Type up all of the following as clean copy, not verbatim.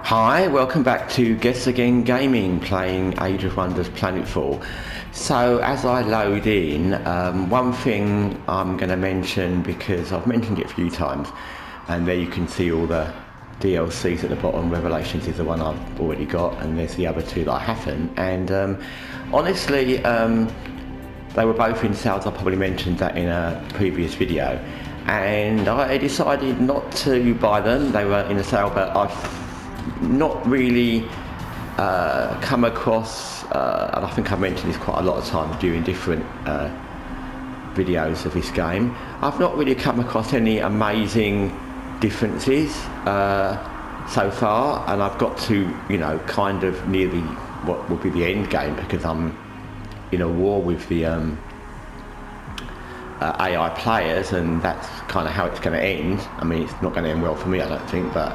Hi, welcome back to Guessagaingaming, playing Age of Wonders Planetfall. So as I load in, one thing I'm going to mention, because I've mentioned it a few times, and there you can see all the DLCs at the bottom. Revelations is the one I've already got, and there's the other two that I haven't. And honestly, they were both in sales. I probably mentioned that in a previous video, and I decided not to buy them. They were in a sale, but I've not really come across, and I think I've mentioned this quite a lot of times during different videos of this game, I've not really come across any amazing differences so far, and I've got to, kind of near the what will be the end game, because I'm in a war with the AI players, and that's kind of how it's going to end. I mean, it's not going to end well for me, I don't think, but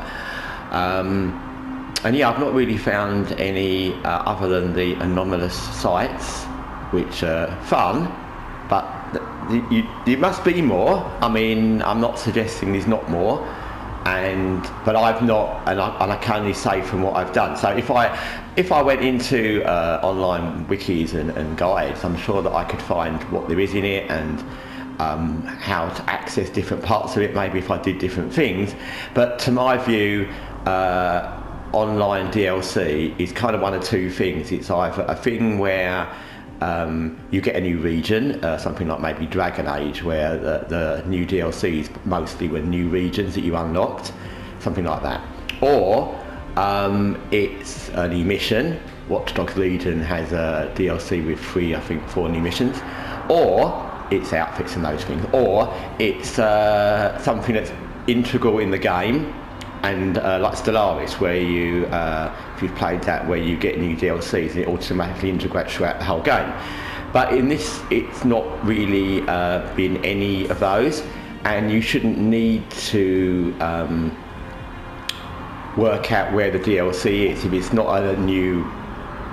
and yeah, I've not really found any other than the anomalous sites, which are fun, but there must be more. I mean, I'm not suggesting there's not more, but I've not, and I can only say from what I've done. So if I went into online wikis and guides, I'm sure that I could find what there is in it, and how to access different parts of it, maybe if I did different things. But to my view, online DLC is kind of one of two things. It's either a thing where you get a new region, something like maybe Dragon Age, where the new DLCs mostly were new regions that you unlocked, something like that. Or it's a new mission. Watch Dogs Legion has a DLC with 4 new missions. Or it's outfits and those things. Or it's something that's integral in the game, and like Stellaris, where you, if you've played that, where you get new DLCs and it automatically integrates throughout the whole game. But in this, it's not really been any of those, and you shouldn't need to work out where the DLC is if it's not a new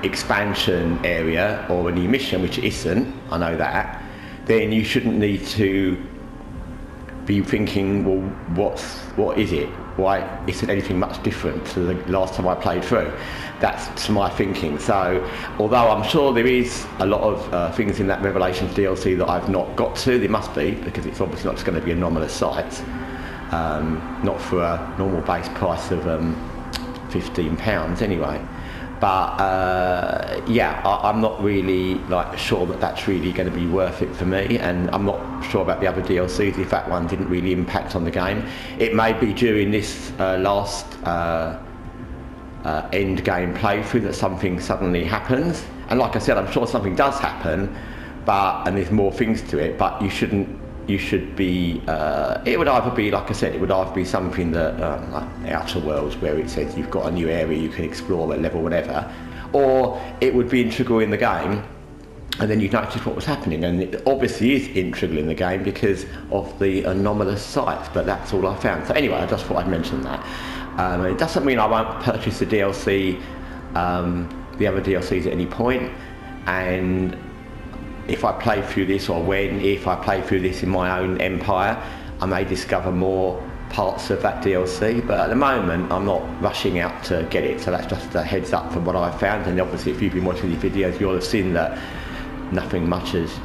expansion area or a new mission, which it isn't, I know that. Then you shouldn't need to be thinking, well, what is it? Why isn't anything much different to the last time I played through? That's my thinking. So, although I'm sure there is a lot of things in that Revelations DLC that I've not got to, there must be, because it's obviously not just going to be anomalous sites, not for a normal base price of £15 anyway. But yeah, I'm not really sure that that's really going to be worth it for me, and I'm not sure about the other DLCs if that one didn't really impact on the game. It may be during this last end game playthrough that something suddenly happens, and like I said, I'm sure something does happen, and there's more things to it, but you should be, it would either be, like I said, it would either be something that, like Outer Worlds, where it says you've got a new area you can explore at level whatever, or it would be integral in the game, and then you'd notice what was happening, and it obviously is integral in the game because of the anomalous sites, but that's all I found. So anyway, I just thought I'd mention that. It doesn't mean I won't purchase the DLC, the other DLCs at any point, and if I play through this, or if I play through this in my own empire, I may discover more parts of that DLC, but at the moment I'm not rushing out to get it, so that's just a heads up from what I've found. And obviously if you've been watching these videos, you'll have seen that nothing much has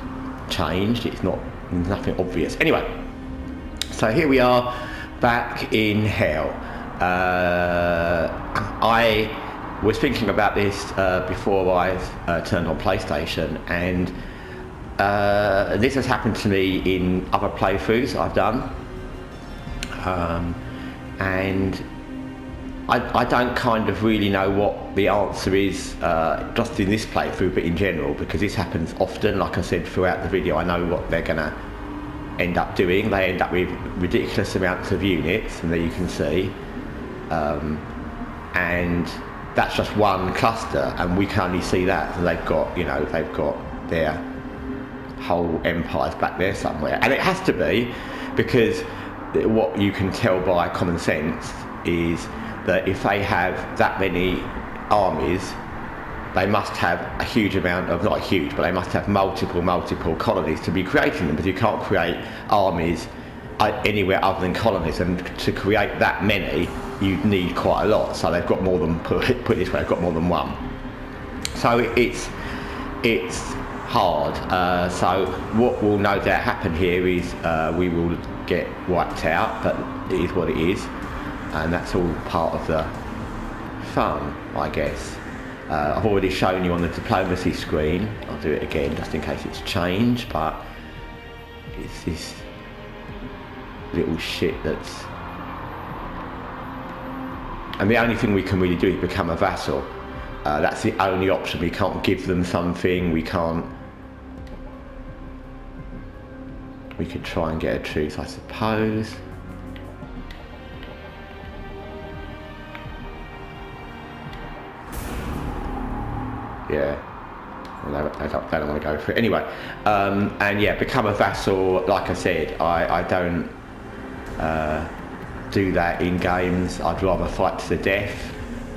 changed. It's nothing obvious. Anyway, so here we are back in hell. I was thinking about this before I turned on PlayStation, and this has happened to me in other playthroughs I've done, and I don't kind of really know what the answer is just in this playthrough, but in general, because this happens often. Like I said throughout the video, I know what they're going to end up doing. They end up with ridiculous amounts of units, and there you can see, and that's just one cluster, and we can only see that. So they've got their whole empires back there somewhere, and it has to be, because what you can tell by common sense is that if they have that many armies, they must have a huge amount of, not huge, but they must have multiple colonies to be creating them, because you can't create armies anywhere other than colonies, and to create that many you need quite a lot. So they've got more than, put it this way, they've got more than one. So it's hard. So what will no doubt happen here is we will get wiped out, but it is what it is, and that's all part of the fun, I guess. I've already shown you on the diplomacy screen. I'll do it again just in case it's changed, but it's this little shit that's... And the only thing we can really do is become a vassal. That's the only option. We can't give them something, we can't... We could try and get a truce, I suppose. Yeah, well, they don't want to go for it anyway. And yeah, become a vassal. Like I said, I don't do that in games. I'd rather fight to the death.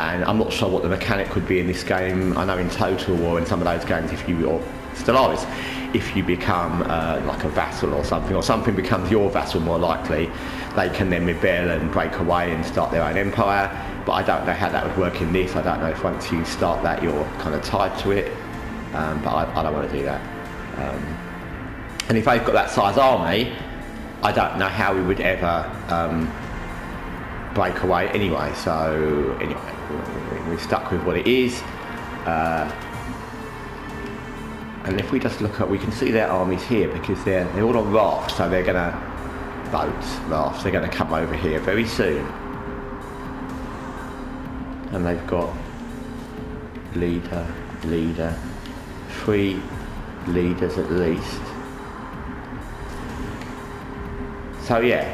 And I'm not sure what the mechanic would be in this game. I know in Total War, in some of those games, if you, or Stellaris, if you become like a vassal or something becomes your vassal more likely, they can then rebel and break away and start their own empire. But I don't know how that would work in this. I don't know if once you start that you're kind of tied to it. But I don't want to do that. And if they've got that size army, I don't know how we would ever break away anyway. So anyway, we're stuck with what it is. And if we just look at, we can see their armies here because they're all on rafts, so they're gonna rafts. They're gonna come over here very soon. And they've got leader, 3 leaders at least. So yeah,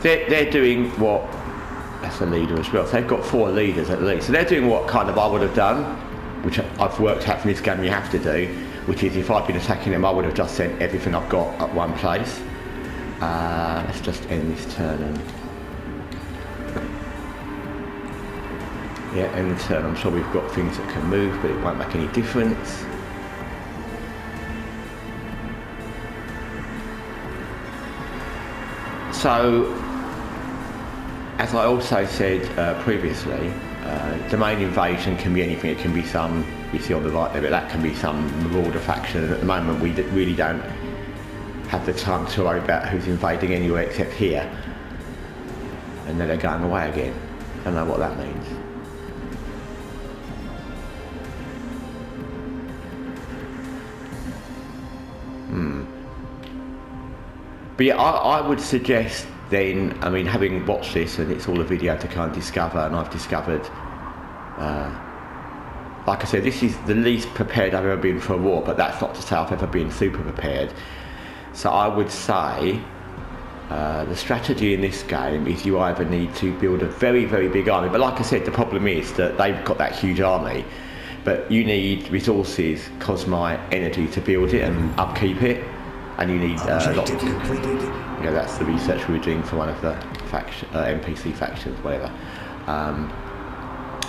they're doing what, that's a leader as well. So they've got 4 leaders at least. So they're doing what kind of I would have done, which I've worked out from this game you have to do, which is if I'd been attacking them, I would have just sent everything I've got at one place. Let's just end this turn and... Yeah, end the turn. I'm sure we've got things that can move, but it won't make any difference. So, as I also said previously, domain invasion can be anything. It can be some, you see on the right there, but that can be some marauder faction. And at the moment, we really don't have the time to worry about who's invading anywhere except here. And then they're going away again. I don't know what that means. But yeah, I would suggest then, I mean, having watched this, and it's all a video to kind of discover, and I've discovered, like I said, this is the least prepared I've ever been for a war, but that's not to say I've ever been super prepared. So I would say the strategy in this game is you either need to build a very, very big army, but like I said, the problem is that they've got that huge army, but you need resources, cosmite, energy to build it and upkeep it. And you need objective completed. Yeah, that's the research we were doing for one of the NPC factions, whatever.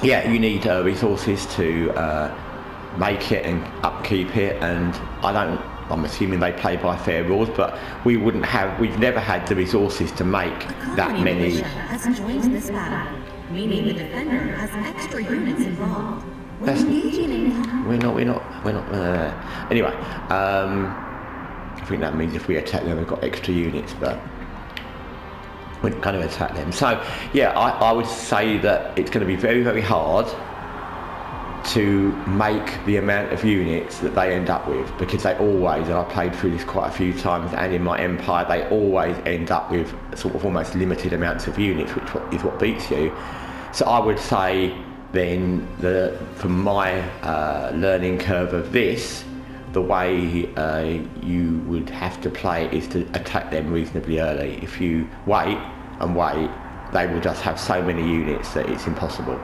Yeah, you need resources to make it and upkeep it, and I'm assuming they play by fair rules, but we've never had the resources to make that many. Has joined this battle, meaning the defender has extra units involved. We're not. Anyway. I think that means if we attack them, we've got extra units, but we're not going to attack them. So, yeah, I would say that it's going to be very, very hard to make the amount of units that they end up with, because they always, and I played through this quite a few times, and in my empire, they always end up with sort of almost limited amounts of units, which is what beats you. So I would say then, from my learning curve of this, the way you would have to play is to attack them reasonably early. If you wait, they will just have so many units that it's impossible.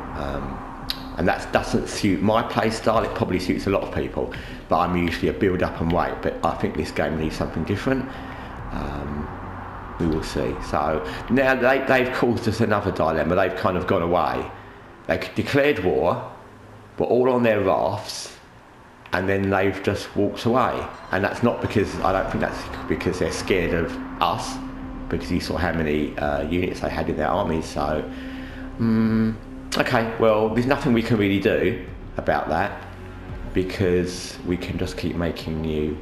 And that doesn't suit my play style. It probably suits a lot of people, but I'm usually a build up and wait. But I think this game needs something different. We will see. So now they've caused us another dilemma. They've kind of gone away. They declared war, but all on their rafts, and then they've just walked away. And that's not because, I don't think that's because they're scared of us, because you saw how many units they had in their armies. So Okay, well, there's nothing we can really do about that because we can just keep making new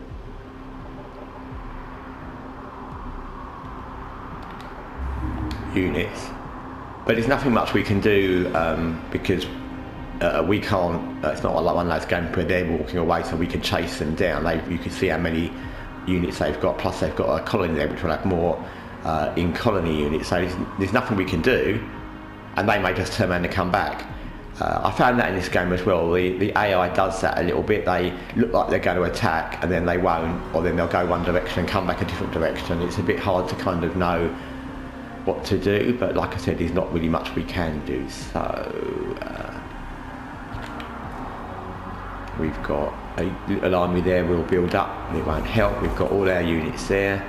units. But there's nothing much we can do because we can't, it's not like one of those games where they're walking away so we can chase them down. You can see how many units they've got, plus they've got a colony there which will have more in colony units, so there's nothing we can do, and they may just turn around and come back. I found that in this game as well. The AI does that a little bit. They look like they're going to attack and then they won't, or then they'll go one direction and come back a different direction. It's a bit hard to kind of know what to do, but like I said, there's not really much we can do. So we've got an army there, we'll build up, it won't help. We've got all our units there.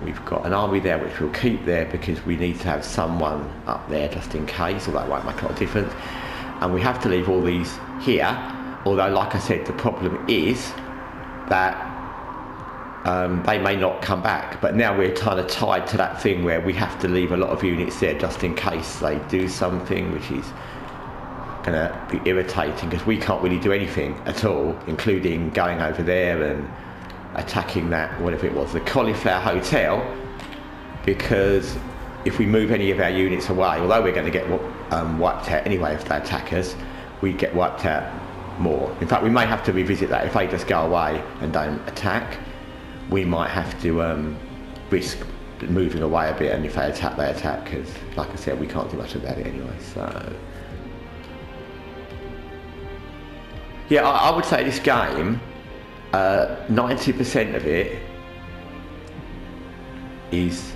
We've got an army there which we'll keep there because we need to have someone up there just in case, although it won't make a lot of difference. And we have to leave all these here, although like I said, the problem is that they may not come back. But now we're kind of tied to that thing where we have to leave a lot of units there just in case they do something, which is going to be irritating because we can't really do anything at all, including going over there and attacking that, whatever it was, the Cauliflower Hotel, because if we move any of our units away, although we're going to get wiped out anyway if they attack us, we get wiped out more. In fact, we may have to revisit that. If they just go away and don't attack, we might have to risk moving away a bit, and if they attack, because like I said, we can't do much about it anyway. So yeah, I would say this game, 90% of it is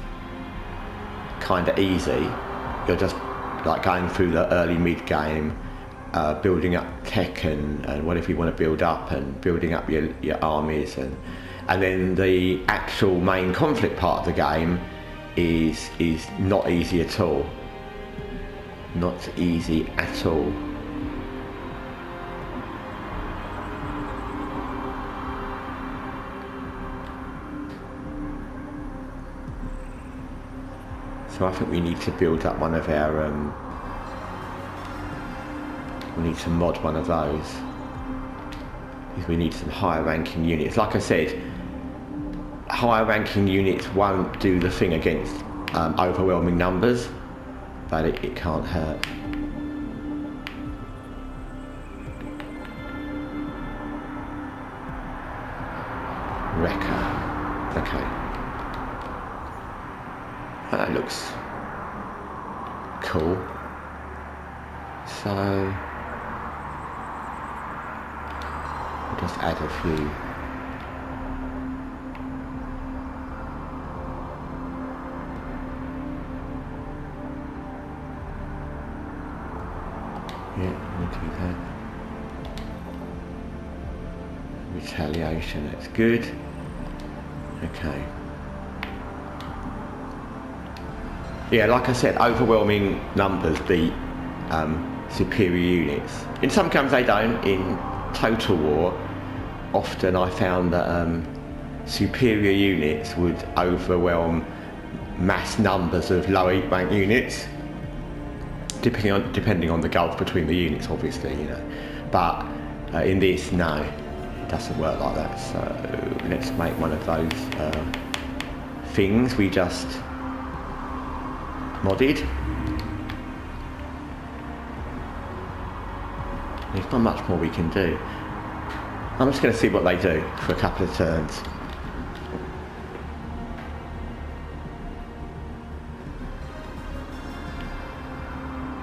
kind of easy. You're just like going through the early mid game, building up tech and whatever you want to build up, and building up your armies, and then the actual main conflict part of the game is not easy at all. Not easy at all. So I think we need to build up one of our, we need to mod one of those, because we need some higher ranking units. Like I said, higher ranking units won't do the thing against overwhelming numbers, but it can't hurt. Wrecker, okay. That looks cool. So we'll just add a few. Yeah, we'll do that. Retaliation, that's good. Okay. Yeah, like I said, overwhelming numbers beat superior units. In some games they don't. In Total War, often I found that superior units would overwhelm mass numbers of lower rank units, depending on the gulf between the units, obviously, you know. But in this, no, it doesn't work like that. So let's make one of those things we just modded. There's not much more we can do. I'm just going to see what they do for a couple of turns.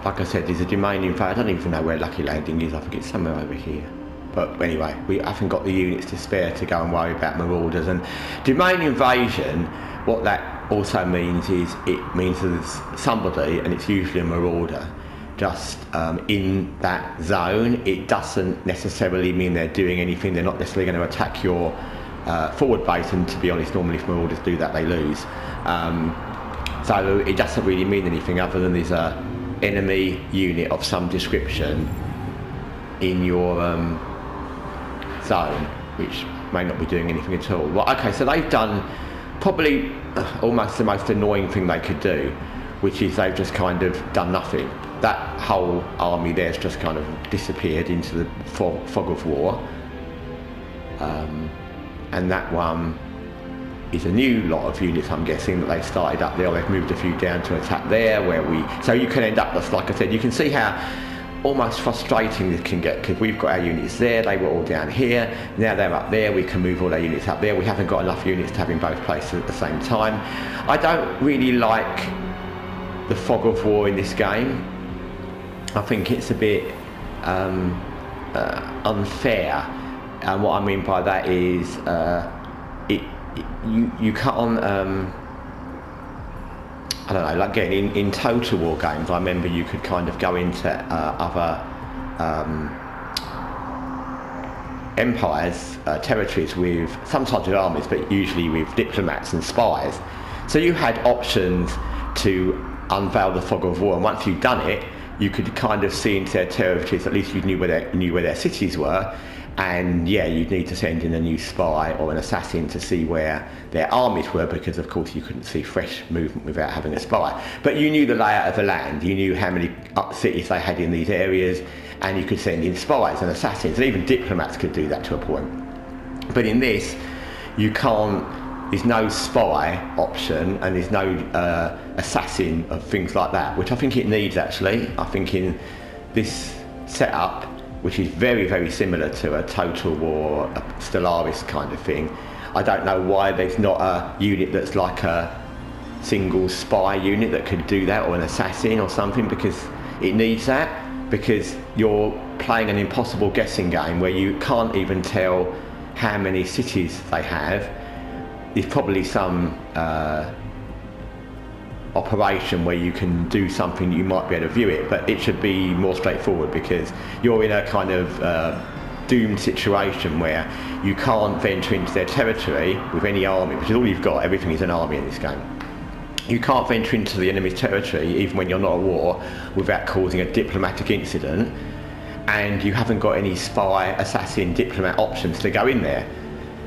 Like I said, there's a domain info. I don't even know where Lucky Landing is. I think it's somewhere over here. But anyway, we haven't got the units to spare to go and worry about marauders. And domain invasion, what that also means is it means there's somebody, and it's usually a marauder, just in that zone. It doesn't necessarily mean they're doing anything. They're not necessarily going to attack your forward base, and to be honest, normally if marauders do that, they lose. So it doesn't really mean anything other than there's a enemy unit of some description in your zone, which may not be doing anything at all. Well, okay, so they've done probably almost the most annoying thing they could do, which is they've just kind of done nothing. That whole army there's just kind of disappeared into the fog of war. And that one is a new lot of units, I'm guessing, that they've started up there. They've moved a few down to attack there, so you can end up, like I said, you can see how almost frustrating this can get, because we've got our units there, they were all down here, now they're up there, we can move all our units up there, we haven't got enough units to have in both places at the same time. I don't really like the fog of war in this game. I think it's a bit unfair, and what I mean by that is you can't I don't know, like getting in Total War games, I remember you could kind of go into other empires, territories with sometimes with armies, but usually with diplomats and spies. So you had options to unveil the fog of war, and once you'd done it, you could kind of see into their territories, at least you knew where their cities were, and yeah, you'd need to send in a new spy or an assassin to see where their armies were, because of course you couldn't see fresh movement without having a spy. But you knew the layout of the land, you knew how many cities they had in these areas, and you could send in spies and assassins, and even diplomats could do that to a point. But in this, you can't, there's no spy option, and there's no assassin of things like that, which I think it needs actually. I think in this setup, which is very, very similar to a Total War, a Stellaris kind of thing, I don't know why there's not a unit that's like a single spy unit that could do that, or an assassin or something, because it needs that, because you're playing an impossible guessing game where you can't even tell how many cities they have. There's probably some operation where you can do something, you might be able to view it, but it should be more straightforward, because you're in a kind of doomed situation where you can't venture into their territory with any army, which is all you've got. Everything is an army in this game. You can't venture into the enemy's territory, even when you're not at war, without causing a diplomatic incident, and you haven't got any spy, assassin, diplomat options to go in there.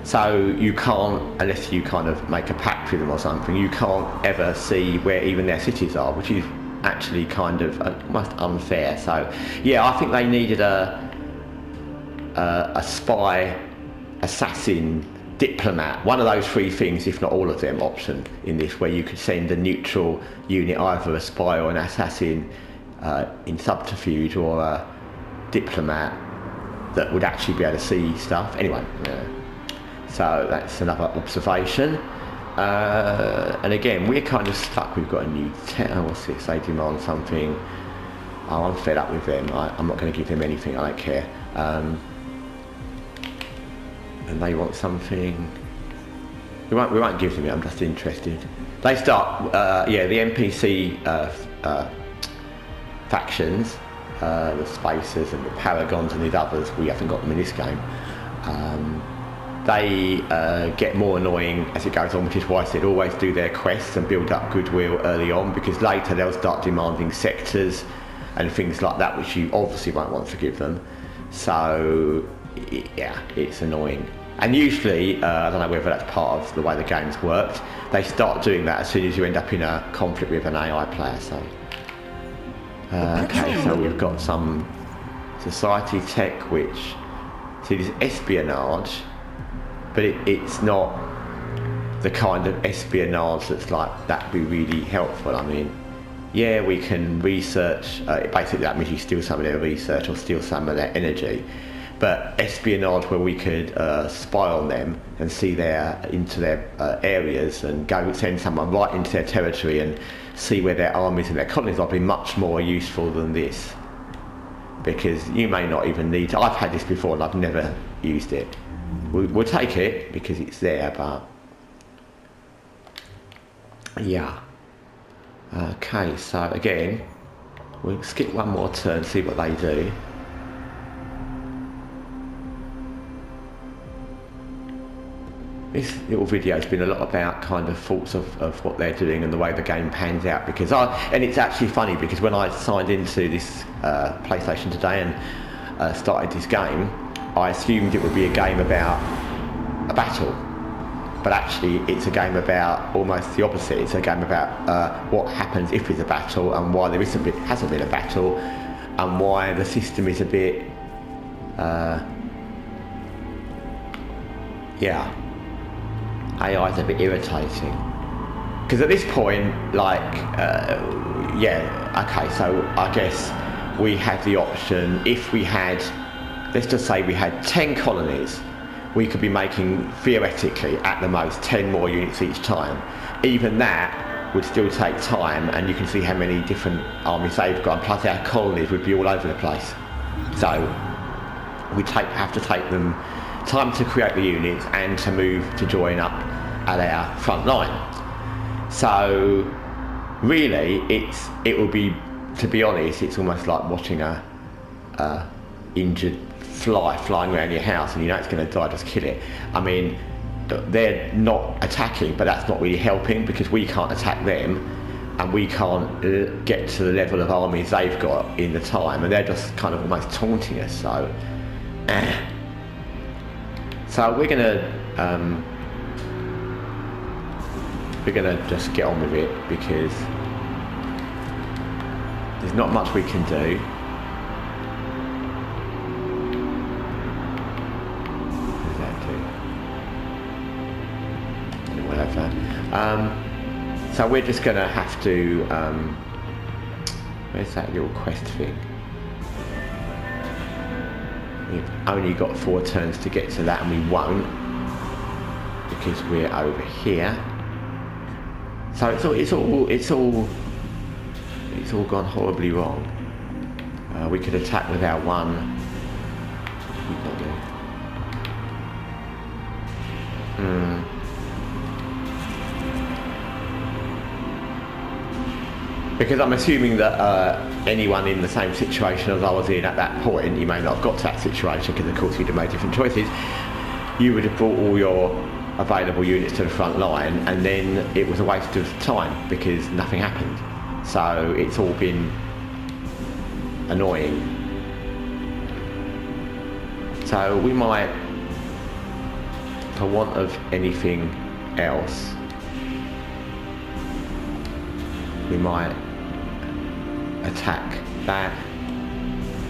So you can't, unless you kind of make a pact with them or something, you can't ever see where even their cities are, which is actually kind of almost unfair. So yeah, I think they needed a spy, assassin, diplomat, one of those three things, if not all of them, option in this, where you could send a neutral unit, either a spy or an assassin in subterfuge, or a diplomat that would actually be able to see stuff. Anyway, so that's another observation. And again, we're kind of stuck. We've got a new what's this? They demand something. Oh, I'm fed up with them. I'm not going to give them anything. I don't care. And they want something. We won't give them it. I'm just interested. They start. The NPC factions, the Spacers and the Paragons and these others. We haven't got them in this game. They get more annoying as it goes on, which is why I said always do their quests and build up goodwill early on, because later they'll start demanding sectors and things like that, which you obviously won't want to give them. So yeah, it's annoying. And usually, I don't know whether that's part of the way the game's worked, they start doing that as soon as you end up in a conflict with an AI player. So okay, so we've got some society tech, which, see, this espionage, but it's not the kind of espionage that's like, that'd be really helpful. I mean, yeah, we can research, basically that means you steal some of their research or steal some of their energy, but espionage where we could spy on them and see into their areas and go send someone right into their territory and see where their armies and their colonies are, be much more useful than this, because you may not even need to. I've had this before and I've never used it. We'll take it because it's there, but yeah. Okay, so again, we'll skip one more turn, see what they do. This little video has been a lot about kind of thoughts of what they're doing and the way the game pans out, because and it's actually funny, because when I signed into this PlayStation today and started this game, I assumed it would be a game about a battle, but actually it's a game about almost the opposite. It's a game about what happens if there's a battle and why there hasn't been a battle, and why the system is a bit AI is a bit irritating. Because at this point, like, so I guess we had the option, if we had, let's just say we had 10 colonies, we could be making, theoretically, at the most, 10 more units each time. Even that would still take time, and you can see how many different armies they've got, plus our colonies would be all over the place. So, we have to take them time to create the units and to move to join up at our front line. So really it will be, to be honest, it's almost like watching a injured fly flying around your house and you know it's going to die, just kill it. I mean, they're not attacking, but that's not really helping because we can't attack them and we can't get to the level of armies they've got in the time, and they're just kind of almost taunting us. So we're gonna just get on with it because there's not much we can do. What does that do? Whatever. So we're just gonna have to. Where's that little quest thing? We've only got 4 turns to get to that, and we won't because we're over here. So it's all gone horribly wrong. We could attack with our one. Because I'm assuming that anyone in the same situation as I was in at that point, you may not have got to that situation because of course you'd have made different choices, you would have brought all your available units to the front line, and then it was a waste of time because nothing happened. So it's all been annoying. So we might, for want of anything else, we might attack that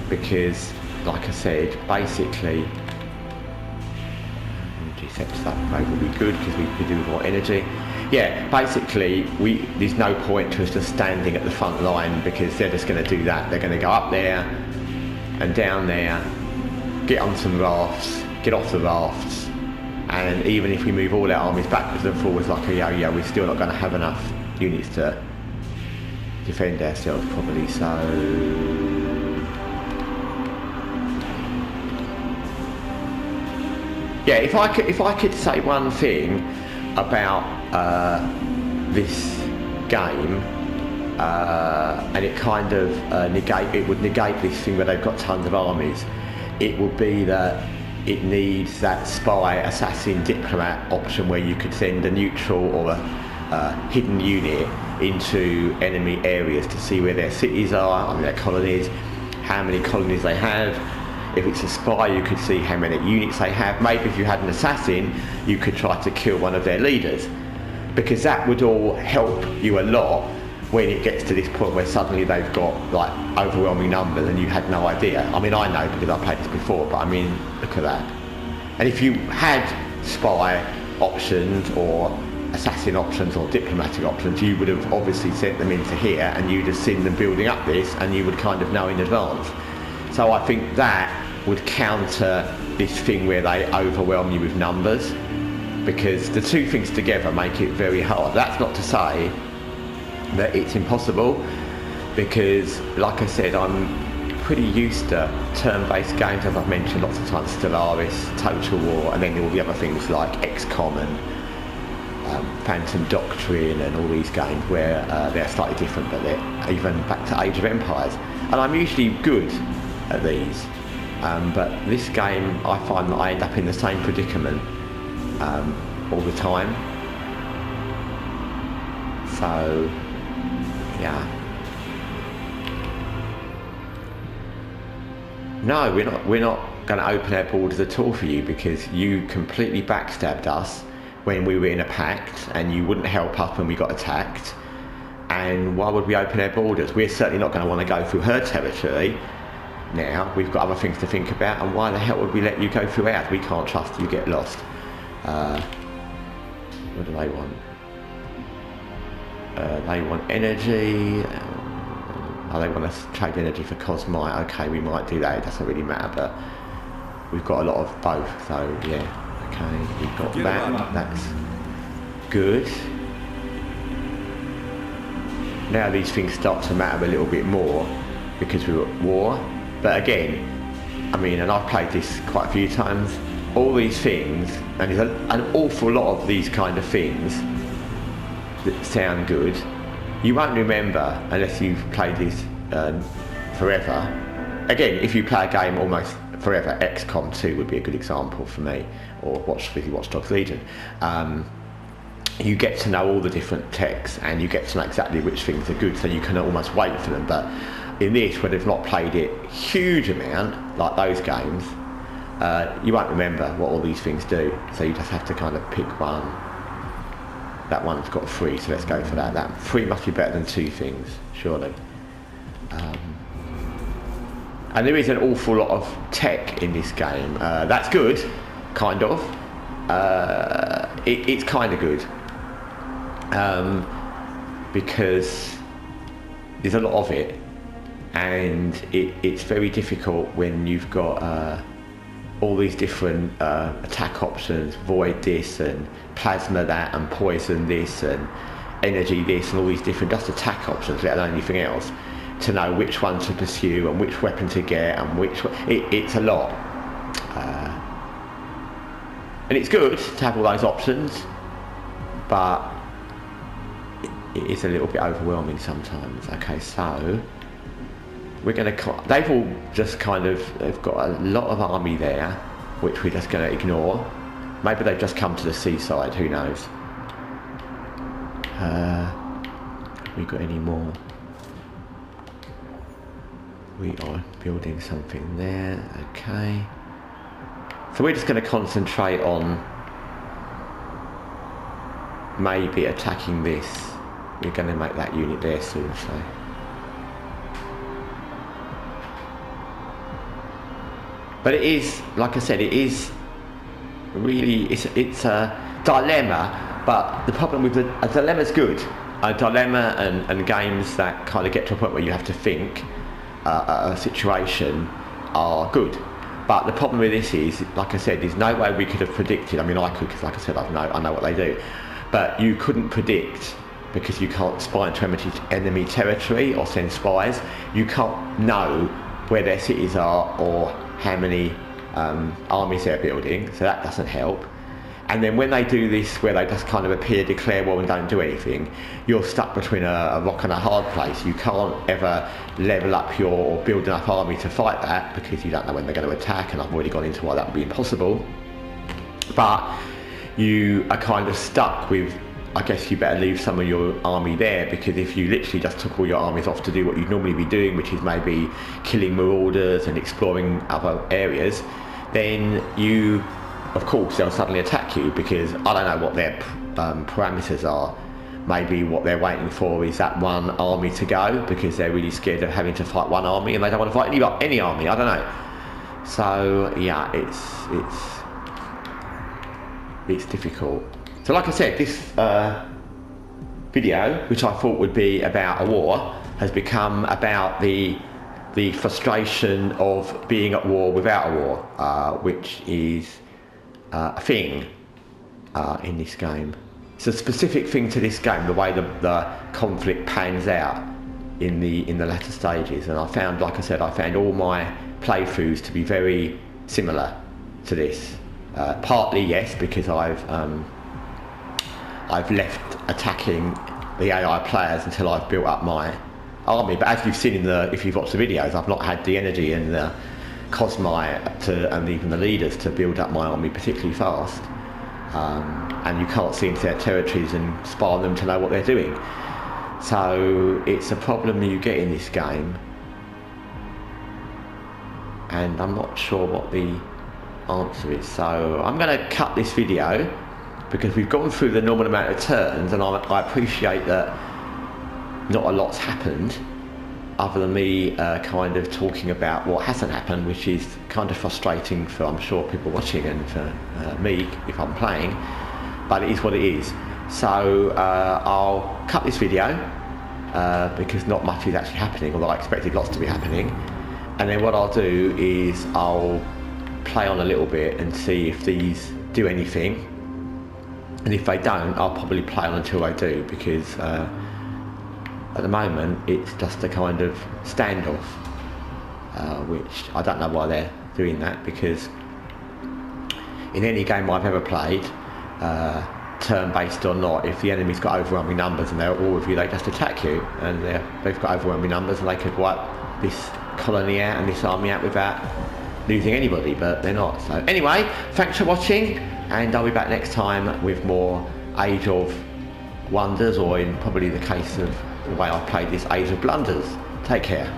because, like I said, basically set that upgrade would be good because we could do with more energy. Yeah, basically there's no point to us just standing at the front line because they're just going to do that. They're going to go up there and down there, get on some rafts, get off the rafts, and even if we move all our armies backwards and forwards like a yo-yo, we're still not going to have enough units to defend ourselves properly. So yeah, if I could say one thing about this game, and it kind of would negate this thing where they've got tons of armies, it would be that it needs that spy, assassin, diplomat option where you could send a neutral or a hidden unit into enemy areas to see where their cities are, I mean their colonies, how many colonies they have. If it's a spy, you could see how many units they have. Maybe if you had an assassin, you could try to kill one of their leaders, because that would all help you a lot when it gets to this point where suddenly they've got like overwhelming numbers and you had no idea. I mean, I know because I played this before, but I mean, look at that. And if you had spy options or assassin options or diplomatic options, you would have obviously sent them into here and you'd have seen them building up this and you would kind of know in advance. So I think that would counter this thing where they overwhelm you with numbers, because the two things together make it very hard. That's not to say that it's impossible, because like I said, I'm pretty used to turn-based games, as I've mentioned lots of times, Stellaris, Total War, and then all the other things like XCOM and Phantom Doctrine and all these games where they're slightly different, but they're even back to Age of Empires. And I'm usually good at these, but this game I find that I end up in the same predicament all the time. So yeah, no, we're not going to open our borders at all for you, because you completely backstabbed us when we were in a pact, and you wouldn't help us when we got attacked. And why would we open our borders? We're certainly not going to want to go through her territory now. We've got other things to think about, and why the hell would we let you go through ours? We can't trust you, get lost. What do they want? They want energy. They want us to trade energy for Cosmite. Okay, we might do that, it doesn't really matter, but we've got a lot of both, so yeah. Okay, we've got that, that's good. Now these things start to matter a little bit more because we're at war. But again, I mean, and I've played this quite a few times, all these things, and there's an awful lot of these kind of things that sound good. You won't remember unless you've played this forever. Again, if you play a game almost forever, XCOM 2 would be a good example for me, or Watch Dogs Legion. You get to know all the different techs, and you get to know exactly which things are good, so you can almost wait for them. But in this, where they've not played it a huge amount, like those games, you won't remember what all these things do, so you just have to kind of pick one. That one's got 3, so let's go for that. That 3 must be better than 2 things, surely. And there is an awful lot of tech in this game. That's good, kind of. It's kind of good. Because there's a lot of it, and it's very difficult when you've got all these different attack options, void this and plasma that and poison this and energy this, and all these different just attack options, let alone anything else, to know which one to pursue and which weapon to get and which it's a lot. And it's good to have all those options, but it is a little bit overwhelming sometimes. Okay, so we're going to, they've all just kind of, they've got a lot of army there, which we're just going to ignore. Maybe they've just come to the seaside, who knows. Have we got any more? We are building something there, okay. So we're just going to concentrate on maybe attacking this. We're going to make that unit there soon, so. But it is, like I said, it is really, it's a dilemma, but the problem with a dilemma's good. A dilemma and games that kind of get to a point where you have to think a situation are good. But the problem with this is, like I said, there's no way we could have predicted. I mean, I could, because like I said, I know what they do. But you couldn't predict, because you can't spy into enemy territory or send spies. You can't know where their cities are or how many armies they're building, so that doesn't help. And then when they do this, where they just kind of appear, declare war and don't do anything, you're stuck between a rock and a hard place. You can't ever level up or build enough army to fight that, because you don't know when they're going to attack, and I've already gone into why that would be impossible. But you are kind of stuck with, I guess you better leave some of your army there, because if you literally just took all your armies off to do what you'd normally be doing, which is maybe killing marauders and exploring other areas, then you, of course, they'll suddenly attack you, because I don't know what their parameters are. Maybe what they're waiting for is that one army to go, because they're really scared of having to fight one army and they don't want to fight any army, I don't know. So yeah, it's difficult. So like I said, this video, which I thought would be about a war, has become about the frustration of being at war without a war, which is a thing in this game. It's a specific thing to this game, the way the conflict pans out in the latter stages. And I found, like I said, I found all my playthroughs to be very similar to this. Partly, yes, because I've left attacking the AI players until I've built up my army. But as you've seen if you've watched the videos, I've not had the energy and the Cosmite and even the leaders to build up my army particularly fast. And you can't see into their territories and spy on them to know what they're doing. So it's a problem you get in this game. And I'm not sure what the answer is. So I'm going to cut this video because we've gone through the normal amount of turns, and I appreciate that not a lot's happened other than me kind of talking about what hasn't happened, which is kind of frustrating for, I'm sure, people watching, and for me if I'm playing, but it is what it is. So I'll cut this video because not much is actually happening, although I expected lots to be happening, and then what I'll do is I'll play on a little bit and see if these do anything, and if they don't, I'll probably play on until they do, because at the moment it's just a kind of standoff, which I don't know why they're doing that, because in any game I've ever played, turn-based or not, if the enemy's got overwhelming numbers and they're all with you, they just attack you, and they've got overwhelming numbers and they could wipe this colony out and this army out without losing anybody, but they're not. So anyway, thanks for watching, and I'll be back next time with more Age of Wonders, or in probably the case of the way I played this, Age of Blunders. Take care.